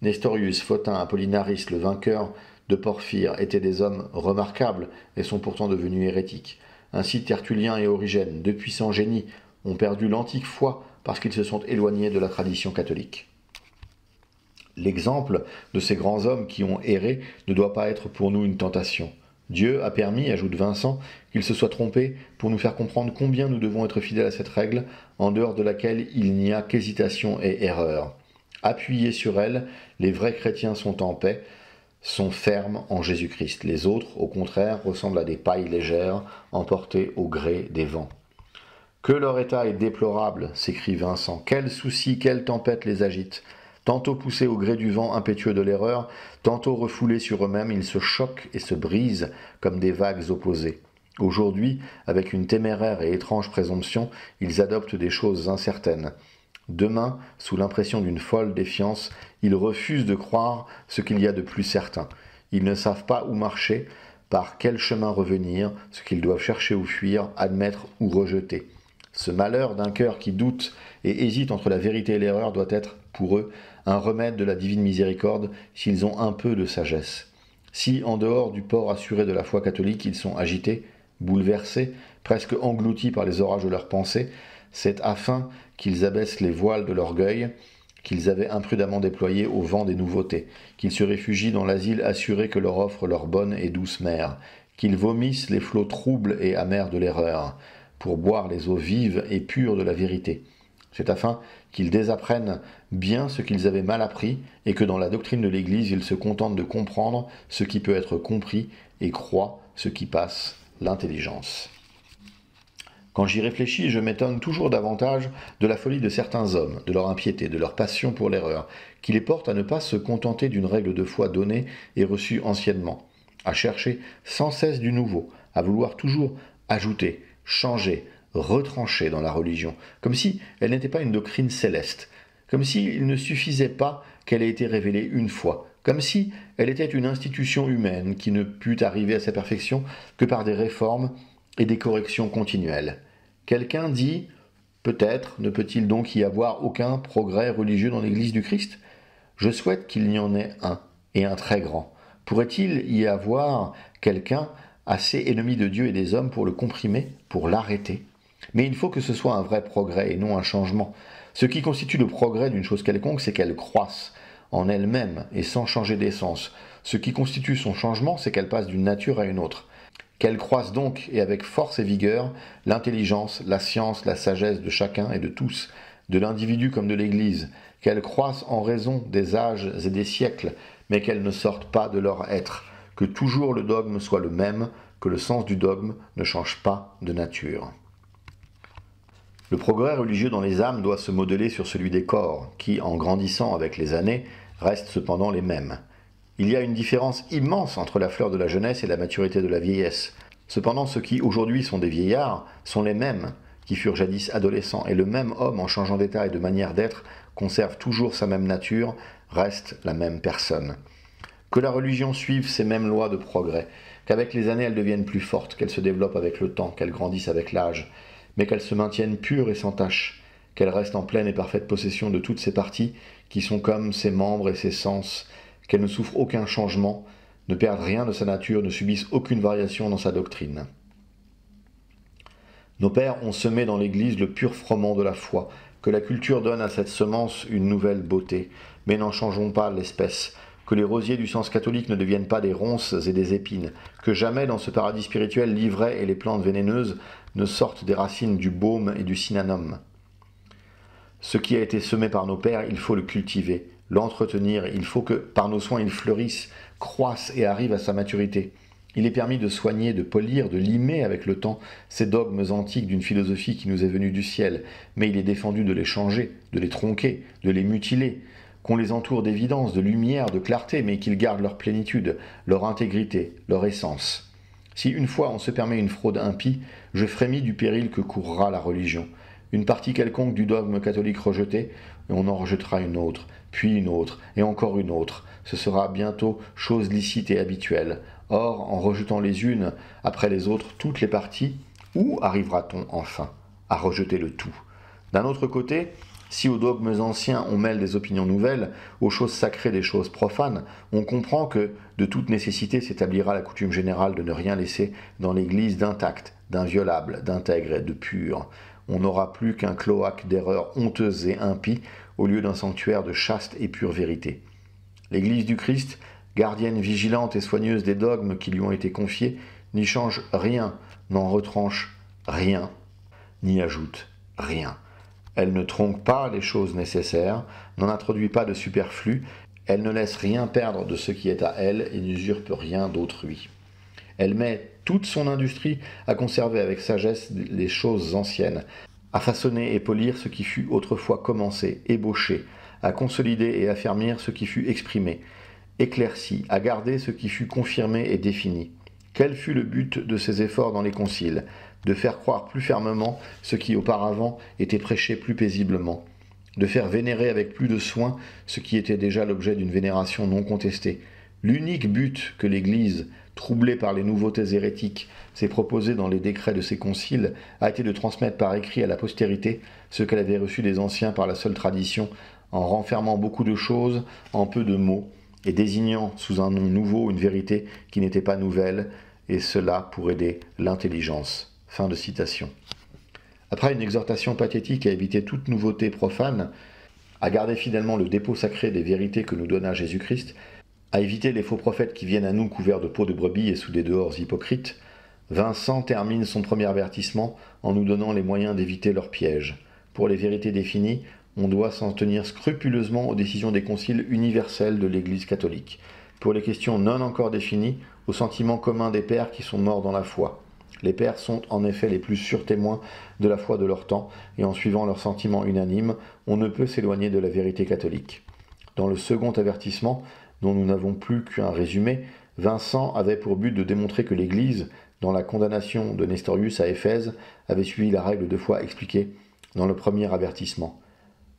Nestorius, Photin, Apollinaris, le vainqueur de Porphyre, étaient des hommes remarquables et sont pourtant devenus hérétiques. Ainsi, Tertullien et Origène, deux puissants génies, ont perdu l'antique foi parce qu'ils se sont éloignés de la tradition catholique. L'exemple de ces grands hommes qui ont erré ne doit pas être pour nous une tentation. Dieu a permis, ajoute Vincent, qu'ils se soient trompés pour nous faire comprendre combien nous devons être fidèles à cette règle, en dehors de laquelle il n'y a qu'hésitation et erreur. Appuyés sur elle, les vrais chrétiens sont en paix, sont fermes en Jésus-Christ. Les autres, au contraire, ressemblent à des pailles légères, emportées au gré des vents. Que leur état est déplorable, s'écrie Vincent. Quels soucis, quelle tempête les agite. Tantôt poussés au gré du vent impétueux de l'erreur, tantôt refoulés sur eux-mêmes, ils se choquent et se brisent comme des vagues opposées. Aujourd'hui, avec une téméraire et étrange présomption, ils adoptent des choses incertaines. Demain, sous l'impression d'une folle défiance, ils refusent de croire ce qu'il y a de plus certain. Ils ne savent pas où marcher, par quel chemin revenir, ce qu'ils doivent chercher ou fuir, admettre ou rejeter. Ce malheur d'un cœur qui doute et hésite entre la vérité et l'erreur doit être, pour eux, un remède de la divine miséricorde s'ils ont un peu de sagesse. Si, en dehors du port assuré de la foi catholique, ils sont agités, bouleversés, presque engloutis par les orages de leurs pensées, c'est afin qu'ils abaissent les voiles de l'orgueil qu'ils avaient imprudemment déployés au vent des nouveautés, qu'ils se réfugient dans l'asile assuré que leur offre leur bonne et douce mère, qu'ils vomissent les flots troubles et amers de l'erreur, pour boire les eaux vives et pures de la vérité. C'est afin qu'ils désapprennent bien ce qu'ils avaient mal appris et que dans la doctrine de l'Église, ils se contentent de comprendre ce qui peut être compris et croient ce qui passe l'intelligence. Quand j'y réfléchis, je m'étonne toujours davantage de la folie de certains hommes, de leur impiété, de leur passion pour l'erreur, qui les porte à ne pas se contenter d'une règle de foi donnée et reçue anciennement, à chercher sans cesse du nouveau, à vouloir toujours ajouter, changer, retrancher dans la religion, comme si elle n'était pas une doctrine céleste, comme s'il ne suffisait pas qu'elle ait été révélée une fois, comme si elle était une institution humaine qui ne put arriver à sa perfection que par des réformes et des corrections continuelles. Quelqu'un dit, peut-être ne peut-il donc y avoir aucun progrès religieux dans l'Église du Christ ? Je souhaite qu'il y en ait un, et un très grand. Pourrait-il y avoir quelqu'un assez ennemi de Dieu et des hommes pour le comprimer, pour l'arrêter ? Mais il faut que ce soit un vrai progrès et non un changement. Ce qui constitue le progrès d'une chose quelconque, c'est qu'elle croisse. en elle-même et sans changer d'essence. Ce qui constitue son changement, c'est qu'elle passe d'une nature à une autre. Qu'elle croisse donc, et avec force et vigueur, l'intelligence, la science, la sagesse de chacun et de tous, de l'individu comme de l'Église, qu'elle croisse en raison des âges et des siècles, mais qu'elle ne sorte pas de leur être, que toujours le dogme soit le même, que le sens du dogme ne change pas de nature. Le progrès religieux dans les âmes doit se modeler sur celui des corps, qui, en grandissant avec les années, restent cependant les mêmes. Il y a une différence immense entre la fleur de la jeunesse et la maturité de la vieillesse. Cependant, ceux qui aujourd'hui sont des vieillards sont les mêmes qui furent jadis adolescents, et le même homme, en changeant d'état et de manière d'être, conserve toujours sa même nature, reste la même personne. Que la religion suive ces mêmes lois de progrès, qu'avec les années elle devienne plus forte, qu'elle se développe avec le temps, qu'elle grandisse avec l'âge, mais qu'elle se maintienne pure et sans tache, qu'elle reste en pleine et parfaite possession de toutes ses parties, qui sont comme ses membres et ses sens, qu'elle ne souffre aucun changement, ne perde rien de sa nature, ne subisse aucune variation dans sa doctrine. Nos pères ont semé dans l'Église le pur froment de la foi, que la culture donne à cette semence une nouvelle beauté, mais n'en changeons pas l'espèce, que les rosiers du sens catholique ne deviennent pas des ronces et des épines, que jamais dans ce paradis spirituel l'ivraie et les plantes vénéneuses ne sortent des racines du baume et du cynanome. Ce qui a été semé par nos pères, il faut le cultiver, l'entretenir, il faut que, par nos soins, il fleurisse, croisse et arrive à sa maturité. Il est permis de soigner, de polir, de limer avec le temps ces dogmes antiques d'une philosophie qui nous est venue du ciel, mais il est défendu de les changer, de les tronquer, de les mutiler, qu'on les entoure d'évidence, de lumière, de clarté, mais qu'ils gardent leur plénitude, leur intégrité, leur essence. Si une fois on se permet une fraude impie, je frémis du péril que courra la religion. Une partie quelconque du dogme catholique rejeté, et on en rejettera une autre, puis une autre, et encore une autre. Ce sera bientôt chose licite et habituelle. Or, en rejetant les unes après les autres toutes les parties, où arrivera-t-on enfin à rejeter le tout? D'un autre côté, si aux dogmes anciens on mêle des opinions nouvelles, aux choses sacrées des choses profanes, on comprend que de toute nécessité s'établira la coutume générale de ne rien laisser dans l'Église d'intact, d'inviolable, d'intègre et de pur. On n'aura plus qu'un cloaque d'erreurs honteuses et impies au lieu d'un sanctuaire de chaste et pure vérité. L'Église du Christ, gardienne vigilante et soigneuse des dogmes qui lui ont été confiés, n'y change rien, n'en retranche rien, n'y ajoute rien. Elle ne tronque pas les choses nécessaires, n'en introduit pas de superflu, elle ne laisse rien perdre de ce qui est à elle et n'usurpe rien d'autrui. Elle met toute son industrie à conserver avec sagesse les choses anciennes, à façonner et polir ce qui fut autrefois commencé, ébauché, à consolider et affermir ce qui fut exprimé, éclairci, à garder ce qui fut confirmé et défini. Quel fut le but de ces efforts dans les conciles? De faire croire plus fermement ce qui auparavant était prêché plus paisiblement, de faire vénérer avec plus de soin ce qui était déjà l'objet d'une vénération non contestée. L'unique but que l'Église, troublée par les nouveautés hérétiques, s'est proposé dans les décrets de ses conciles, a été de transmettre par écrit à la postérité ce qu'elle avait reçu des anciens par la seule tradition, en renfermant beaucoup de choses en peu de mots, et désignant sous un nom nouveau une vérité qui n'était pas nouvelle, et cela pour aider l'intelligence. Fin de citation. Après une exhortation pathétique à éviter toute nouveauté profane, à garder fidèlement le dépôt sacré des vérités que nous donna Jésus-Christ, à éviter les faux prophètes qui viennent à nous couverts de peaux de brebis et sous des dehors hypocrites, Vincent termine son premier avertissement en nous donnant les moyens d'éviter leurs pièges. Pour les vérités définies, on doit s'en tenir scrupuleusement aux décisions des conciles universels de l'Église catholique. Pour les questions non encore définies, aux sentiments communs des pères qui sont morts dans la foi. Les pères sont en effet les plus sûrs témoins de la foi de leur temps, et en suivant leurs sentiments unanimes, on ne peut s'éloigner de la vérité catholique. Dans le second avertissement, dont nous n'avons plus qu'un résumé, Vincent avait pour but de démontrer que l'Église, dans la condamnation de Nestorius à Éphèse, avait suivi la règle 2 fois expliquée dans le premier avertissement.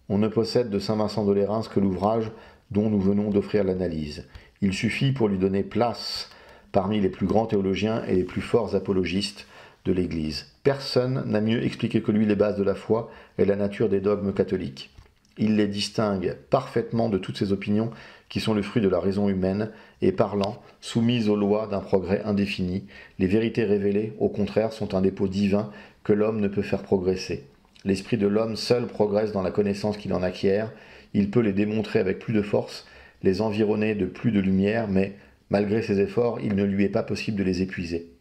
On ne possède de saint Vincent de Lérins que l'ouvrage dont nous venons d'offrir l'analyse. Il suffit pour lui donner place parmi les plus grands théologiens et les plus forts apologistes de l'Église. Personne n'a mieux expliqué que lui les bases de la foi et la nature des dogmes catholiques. Il les distingue parfaitement de toutes ces opinions qui sont le fruit de la raison humaine et parlant, soumises aux lois d'un progrès indéfini, les vérités révélées, au contraire, sont un dépôt divin que l'homme ne peut faire progresser. L'esprit de l'homme seul progresse dans la connaissance qu'il en acquiert, il peut les démontrer avec plus de force, les environnaient de plus de lumière, mais, malgré ses efforts, il ne lui est pas possible de les épuiser.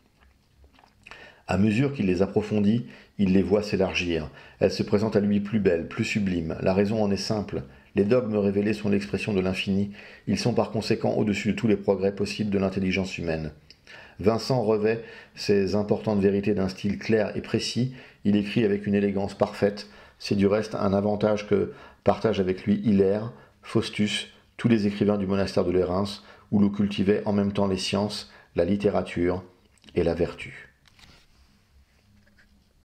À mesure qu'il les approfondit, il les voit s'élargir. Elles se présentent à lui plus belles, plus sublimes. La raison en est simple. Les dogmes révélés sont l'expression de l'infini. Ils sont par conséquent au-dessus de tous les progrès possibles de l'intelligence humaine. Vincent revêt ces importantes vérités d'un style clair et précis. Il écrit avec une élégance parfaite. C'est du reste un avantage que partagent avec lui Hilaire, Faustus, tous les écrivains du monastère de Lérins, où l'on cultivait en même temps les sciences, la littérature et la vertu.